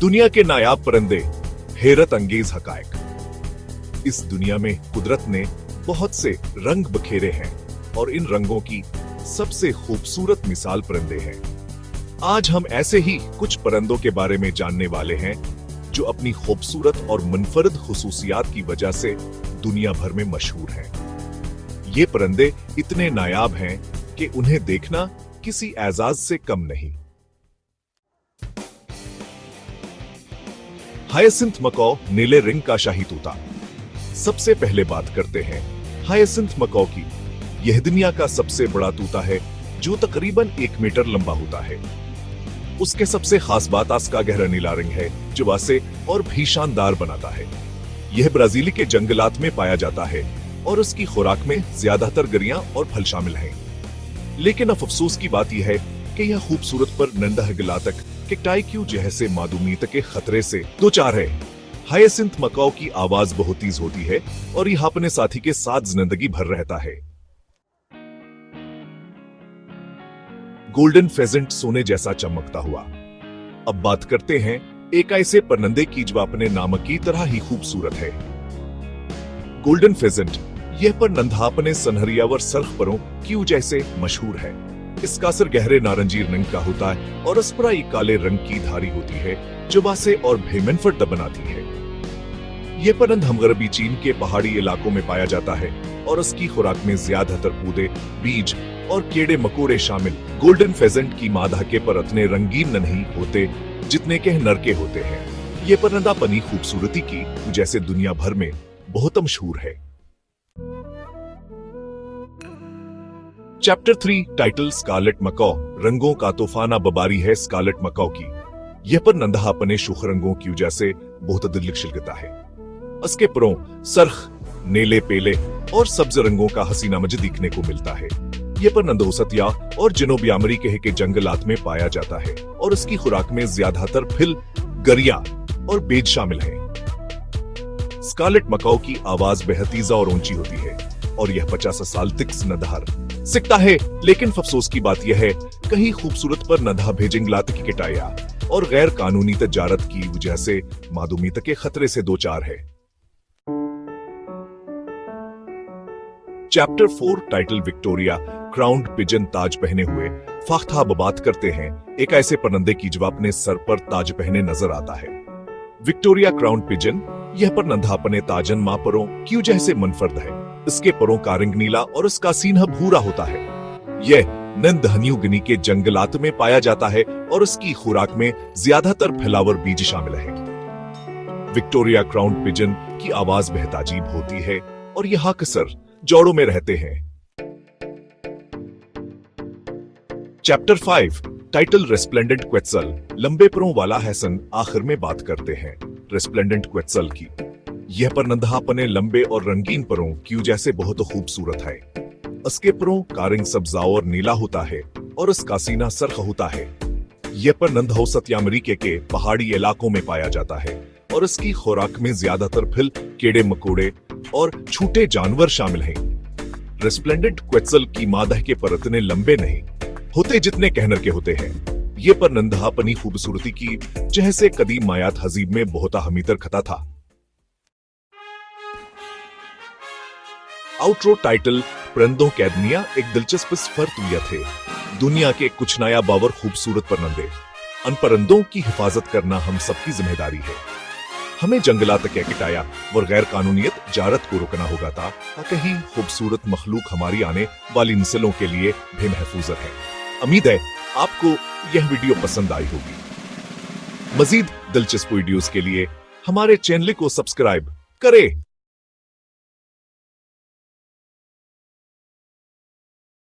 दुनिया के नायाब परिंदे, हैरत अंगेज हकायक। इस दुनिया में कुदरत ने बहुत से रंग बखेरे हैं और इन रंगों की सबसे खूबसूरत मिसाल परिंदे हैं। आज हम ऐसे ही कुछ परिंदों के बारे में जानने वाले हैं जो अपनी खूबसूरत और मुनफरद खुसूसियात की वजह से दुनिया भर में मशहूर हैं। ये परिंदे इतने नायाब हैं कि उन्हें देखना किसी एजाज से कम नहीं। हायसिंथ मकॉ, नीले रिंग का शाही तोता। सबसे पहले बात करते हैं हायसिंथ मकॉ की। यह दुनिया का सबसे बड़ा तोता है जो तकरीबन 1 मीटर लंबा होता है। उसके सबसे खास बात उसका गहरा नीला रंग है जो उसे और भी शानदार बनाता है। यह ब्राजील के जंगलात में पाया जाता है और उसकी खुराक में ज्यादातर गरियां और फल शामिल हैं। लेकिन अब अफसोस की बात यह है कि यह खूबसूरत पर नंदा गलातक कैक्टाई जैसे मादूमियत के खतरे से दो चार है। हायसिंथ मकॉ की आवाज बहुत तेज होती है और यह अपने साथी के साथ जिंदगी भर रहता है। गोल्डन फेजेंट, सोने जैसा चमकता हुआ। अब बात करते हैं एक ऐसे परिंदे की जो अपने नाम की तरह ही खूबसूरत है। Golden pheasant. यह परिंदा अपने सनहरिया व सरख परों की जैसे मशहूर है। इसका सिर गहरे नारंगी रंग का होता है और उस पर एक काले रंग की धारी होती है जो बासे और भेमनफट बनाती है। यह परिंदा मगरबी चीन के पहाड़ी इलाकों में पाया जाता है और उसकी खुराक में ज्यादातर पौधे, बीज और कीड़े मकोड़े शामिल। गोल्डन फेजेंट की मादा के पर इतने रंगीन नहीं होते जितने के नर के होते हैं। यह परिंदा अपनी खूबसूरती की जैसे दुनिया भर में बहुत मशहूर है। Chapter 3 title scarlet macaw. रंगों का तूफाना बबारी है स्कारलेट मकॉ की। यह परिंदा अपने शुख रंगों की वजह से बहुत दिलकश लगता है। उसके परों सरख, नीले, पेले और सब्ज रंगों का हसीना मज दिखने को मिलता है। यह परिंदा ओसतिया और जनूबी अमेरिका के जंगलात में पाया जाता है और इसकी खुराक में ज्यादातर फिल, गरिया और बेज शामिल हैं। स्कारलेट मकॉ की आवाज बेहद तेज और ऊंची होती है और यह 50 साल तक नदहार सिकता है। लेकिन अफसोस की बात यह है कहीं खूबसूरत पर नधा भेजिंगलात की कटाया और गैर कानूनी तजारत की वजह से मादूमियत के खतरे से दो चार है। Chapter 4 title Victoria crowned pigeon. ताज पहने हुए फाख्ता। बात करते हैं एक ऐसे परिंदे की जो अपने सर पर ताज पहने नजर आता है। Victoria crowned pigeon. यह परिंदा अपने ताजन मां परों की जैसे मुनफरद है। इसके परों का रंग नीला और इसका सीना भूरा होता है। यह न्यू गिनी के जंगलात में पाया जाता है और इसकी खुराक में ज्यादातर फैलावर बीज शामिल हैं। विक्टोरिया क्राउन पिजन की आवाज बेहद अजीब होती है और यह अक्सर जोड़ों में रहते हैं। Chapter 5 title resplendent quetzal. लंबे परों वाला हैसन। आखिर में बात करते हैं रेस्प्लेंडेंट क्वेट्सल की। यह परिंदा अपने लंबे और रंगीन परों की जैसे बहुत खूबसूरत है। इसके परों का रंग सब्जा और नीला होता है और इसका सीना सरख होता है। यह परिंदा औसत अमेरिका के पहाड़ी इलाकों में पाया जाता है और इसकी खुराक में ज्यादातर फिल, कीड़े मकोड़े और छोटे जानवर शामिल हैं। रेस्प्लेंडेंट क्वेट्सल की मादा के पर इतने लंबे नहीं होते जितने कहनर के होते हैं। यह परिंदा अपनी खूबसूरती की जैसे कदीम मायात हजीब में बहुत हमीतर खता था। आउटरो टाइटल परिंदों कैदनिया। एक दिलचस्प सफर तुया थे दुनिया के कुछ नया बावर खूबसूरत परिंदे। अन परिंदों की हिफाजत करना हम सबकी जिम्मेदारी है। हमें जंगलात के कटाया और गैर कानूनियत जारत को रोकना होगा ताकि ही खूबसूरत मखलूक हमारी आने वाली नस्लों के लिए भी महफूज है। उम्मीद है आपको यह वीडियो पसंद आई होगी। मजीद दिलचस्प वीडियोस के लिए हमारे चैनल को सब्सक्राइब करें।